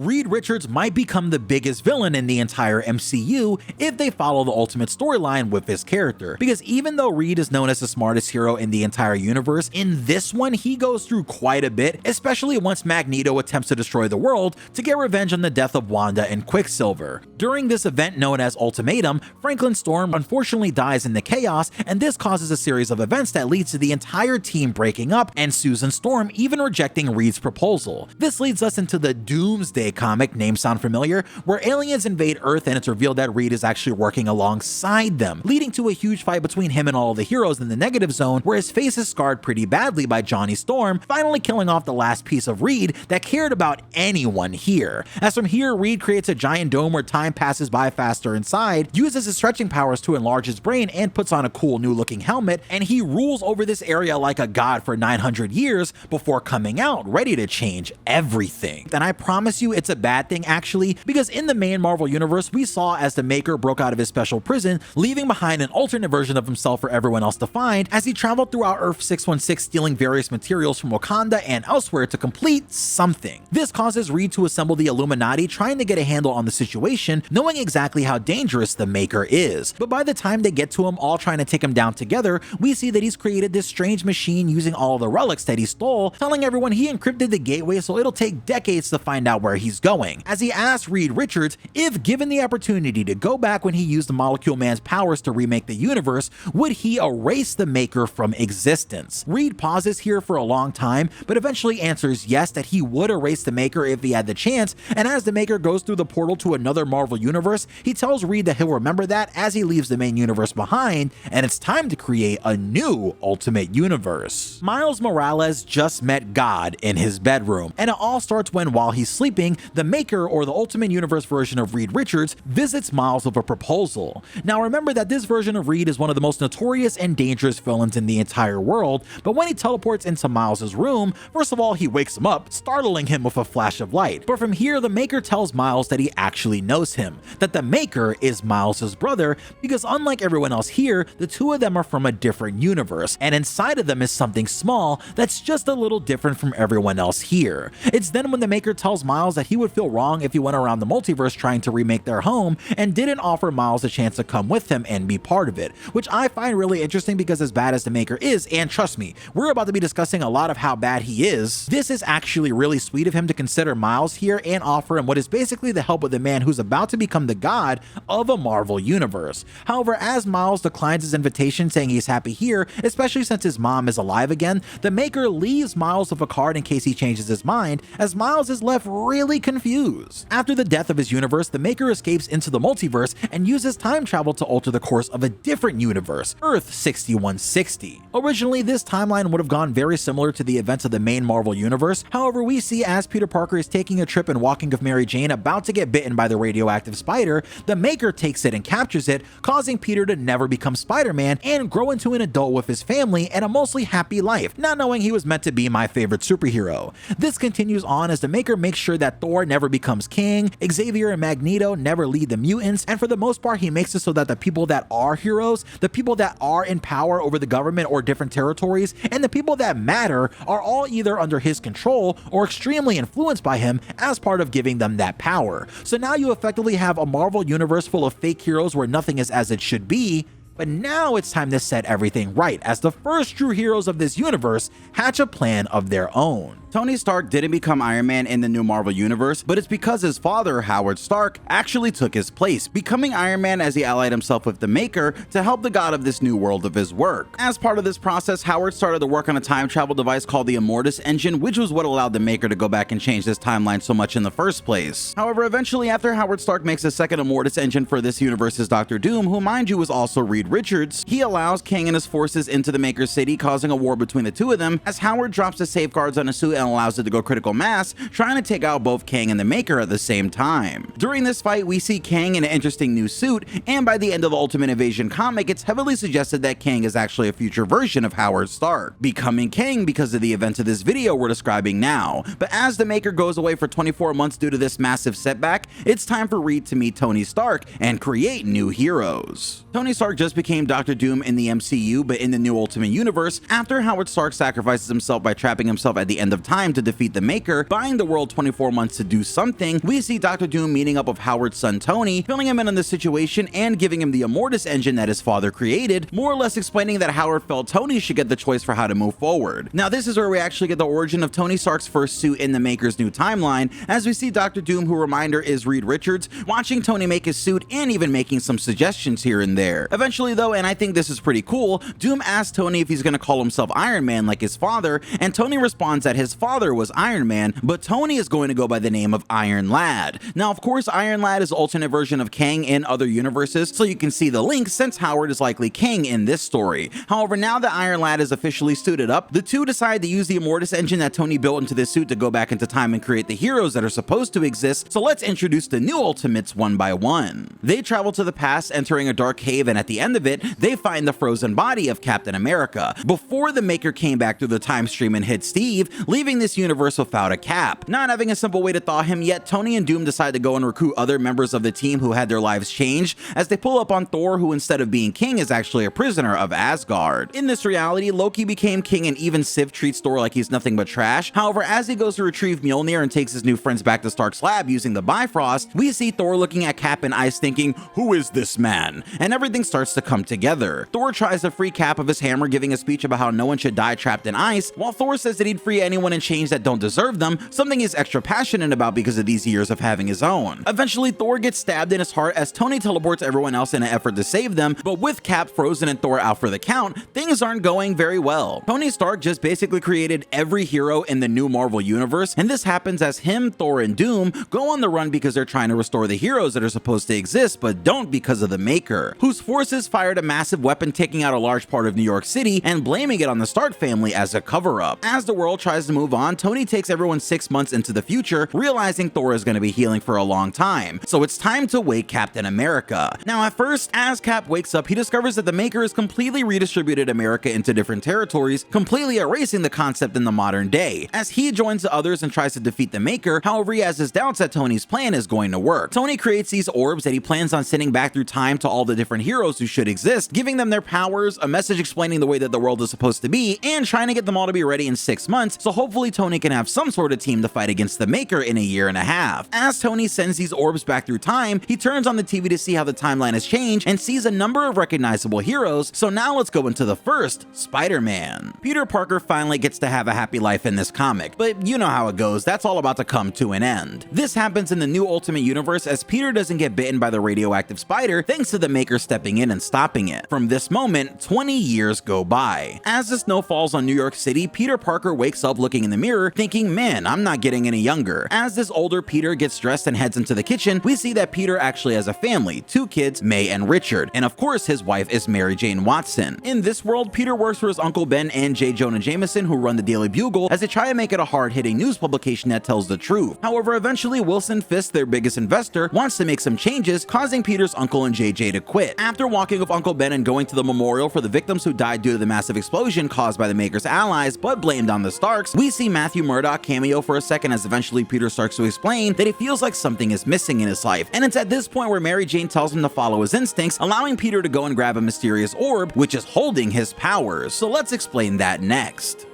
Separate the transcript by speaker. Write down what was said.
Speaker 1: Reed Richards might become the biggest villain in the entire MCU if they follow the Ultimate storyline with his character, because even though Reed is known as the smartest hero in the entire universe, in this one he goes through quite a bit, especially once Magneto attempts to destroy the world to get revenge on the death of Wanda and Quicksilver. During this event known as Ultimatum, Franklin Storm unfortunately dies in the chaos, and this causes a series of events that leads to the entire team breaking up and Susan Storm even rejecting Reed's proposal. This leads us into the Doomsday comic, name sound familiar, where aliens invade Earth and it's revealed that Reed is actually working alongside them, leading to a huge fight between him and all of the heroes in the Negative Zone, where his face is scarred pretty badly by Johnny Storm, finally killing off the last piece of Reed that cared about anyone here. As from here, Reed creates a giant dome where time passes by faster inside, uses his stretching powers to enlarge his brain, and puts on a cool new looking helmet, and he rules over this area like a god for 900 years before coming out, ready to change everything. And I promise you it's a bad thing actually, because in the main Marvel universe, we saw as the Maker broke out of his special prison, leaving behind an alternate version of himself for everyone else to find as he traveled throughout Earth 616 stealing various materials from Wakanda and elsewhere to complete something. This causes Reed to assemble the Illuminati, trying to get a handle on the situation, knowing exactly how dangerous the Maker is. But by the time they get to him, all trying to take him down together, we see that he's created this strange machine using all the relics that he stole, telling everyone he encrypted the gateway so it'll take decades to find out where he's going. As he asks Reed Richards if given the opportunity to go back when he used the Molecule Man's powers to remake the universe, would he erase the Maker from existence? Reed pauses here for a long time, but eventually answers yes, that he would erase the Maker if he had the chance, and as the Maker goes through the portal to another Marvel universe, he tells Reed that he'll remember that as he leaves the main universe behind, and it's time to create a new Ultimate Universe. Miles Morales just met God in his bedroom, and it all starts when, while he's sleeping, the Maker, or the Ultimate Universe version of Reed Richards, visits Miles with a proposal. Now remember that this version of Reed is one of the most notorious and dangerous villains in the entire world, but when he teleports into Miles' room, first of all he wakes him up, startling him with a flash of light. But from here, the Maker tells Miles that he actually knows him, that the Maker is Miles' brother, because unlike everyone else here, the two of them are from a different universe, and inside of them is something small that's just a little different from everyone else here. It's then when the Maker tells Miles that he would feel wrong if he went around the multiverse trying to remake their home and didn't offer Miles a chance to come with him and be part of it, which I find really interesting because as bad as the Maker is, and trust me, we're about to be discussing a lot of how bad he is, this is actually really sweet of him to consider Miles here and offer him what is basically the help of the man who's about to become the god of a Marvel universe. However, as Miles declines his invitation saying he's happy here, especially since his mom is alive again, the Maker leaves Miles with a card in case he changes his mind, as Miles is left really confused. After the death of his universe, the Maker escapes into the multiverse and uses time travel to alter the course of a different universe, Earth 6160. Originally, this timeline would have gone very similar to the events of the main Marvel universe. However, we see as Peter Parker is taking a trip and walking with Mary Jane about to get bitten by the radioactive spider, the Maker takes it and captures it, causing Peter to never become Spider-Man and grow into an adult with his family and a mostly happy life, not knowing he was meant to be my favorite superhero. This continues on as the Maker makes sure that Thor never becomes king, Xavier and Magneto never lead the mutants, and for the most part he makes it so that the people that are heroes, the people that are in power over the government or different territories, and the people that matter are all either under his control or extremely influenced by him as part of giving them that power. So now you effectively have a Marvel universe full of fake heroes where nothing is as it should be, but now it's time to set everything right as the first true heroes of this universe hatch a plan of their own. Tony Stark didn't become Iron Man in the new Marvel universe, but it's because his father, Howard Stark, actually took his place, becoming Iron Man as he allied himself with the Maker to help the god of this new world of his work. As part of this process, Howard started to work on a time travel device called the Immortus Engine, which was what allowed the Maker to go back and change this timeline so much in the first place. However, eventually after Howard Stark makes a second Immortus Engine for this universe's Doctor Doom, who mind you was also Reed Richards, he allows Kang and his forces into the Maker's city, causing a war between the two of them as Howard drops the safeguards on his suit and allows it to go critical mass, trying to take out both Kang and the Maker at the same time. During this fight, we see Kang in an interesting new suit, and by the end of the Ultimate Invasion comic, it's heavily suggested that Kang is actually a future version of Howard Stark, becoming Kang because of the events of this video we're describing now. But as the Maker goes away for 24 months due to this massive setback, it's time for Reed to meet Tony Stark and create new heroes. Tony Stark just
Speaker 2: just became Doctor Doom in the MCU, but in the new Ultimate Universe, after Howard Stark sacrifices himself by trapping himself at the end of time to defeat the Maker, buying the world 24 months to do something, we see Doctor Doom meeting up with Howard's son Tony, filling him in on the situation and giving him the Immortus engine that his father created, more or less explaining that Howard felt Tony should get the choice for how to move forward. Now this is where we actually get the origin of Tony Stark's first suit in the Maker's new timeline, as we see Doctor Doom, who reminder is Reed Richards, watching Tony make his suit and even making some suggestions here and there. Eventually though, and I think this is pretty cool, Doom asks Tony if he's gonna call himself Iron Man like his father, and Tony responds that his father was Iron Man, but Tony is going to go by the name of Iron Lad. Now of course Iron Lad is an alternate version of Kang in other universes, so you can see the link since Howard is likely Kang in this story. However, now that Iron Lad is officially suited up, the two decide to use the Immortus engine that Tony built into this suit to go back into time and create the heroes that are supposed to exist, so let's introduce the new Ultimates one by one. They travel to the past, entering a dark cave, and at the end of it, they find the frozen body of Captain America, before the Maker came back through the time stream and hit Steve, leaving this universe without a Cap. Not having a simple way to thaw him yet, Tony and Doom decide to go and recruit other members of the team who had their lives changed, as they pull up on Thor, who instead of being king is actually a prisoner of Asgard. In this reality, Loki became king, and even Sif treats Thor like he's nothing but trash. However, as he goes to retrieve Mjolnir and takes his new friends back to Stark's lab using the Bifrost, we see Thor looking at Cap and Ice thinking, who is this man? And everything starts to come together. Thor tries to free Cap of his hammer, giving a speech about how no one should die trapped in ice, while Thor says that he'd free anyone in chains that don't deserve them, something he's extra passionate about because of these years of having his own. Eventually, Thor gets stabbed in his heart as Tony teleports everyone else in an effort to save them, but with Cap frozen and Thor out for the count, things aren't going very well. Tony Stark just basically created every hero in the new Marvel universe, and this happens as him, Thor, and Doom go on the run because they're trying to restore the heroes that are supposed to exist but don't because of the Maker, whose forces fired a massive weapon taking out a large part of New York City and blaming it on the Stark family as a cover-up. As the world tries to move on, Tony takes everyone 6 months into the future, realizing Thor is going to be healing for a long time, so it's time to wake Captain America. Now at first, as Cap wakes up, he discovers that the Maker has completely redistributed America into different territories, completely erasing the concept in the modern day. As he joins the others and tries to defeat the Maker, however, he has his doubts that Tony's plan is going to work. Tony creates these orbs that he plans on sending back through time to all the different heroes who should exist, giving them their powers, a message explaining the way that the world is supposed to be, and trying to get them all to be ready in 6 months, so hopefully Tony can have some sort of team to fight against the Maker in a year and a half. As Tony sends these orbs back through time, he turns on the TV to see how the timeline has changed and sees a number of recognizable heroes, so now let's go into the first, Spider-Man. Peter Parker finally gets to have a happy life in this comic, but you know how it goes, that's all about to come to an end. This happens in the new Ultimate Universe as Peter doesn't get bitten by the radioactive spider thanks to the Maker stepping in and stopping it. From this moment, 20 years go by. As the snow falls on New York City, Peter Parker wakes up looking in the mirror thinking, man, I'm not getting any younger. As this older Peter gets dressed and heads into the kitchen, we see that Peter actually has a family, 2 kids, May and Richard, and of course his wife is Mary Jane Watson. In this world, Peter works for his Uncle Ben and J. Jonah Jameson, who run the Daily Bugle, as they try to make it a hard-hitting news publication that tells the truth. However, eventually Wilson Fisk, their biggest investor, wants to make some changes, causing Peter's uncle and JJ to quit. After walking with Uncle Ben and going to the memorial for the victims who died due to the massive explosion caused by the Maker's allies but blamed on the Starks, we see Matthew Murdock cameo for a second as eventually Peter starts to explain that he feels like something is missing in his life, and it's at this point where Mary Jane tells him to follow his instincts, allowing Peter to go and grab a mysterious orb which is holding his powers. So let's explain that next.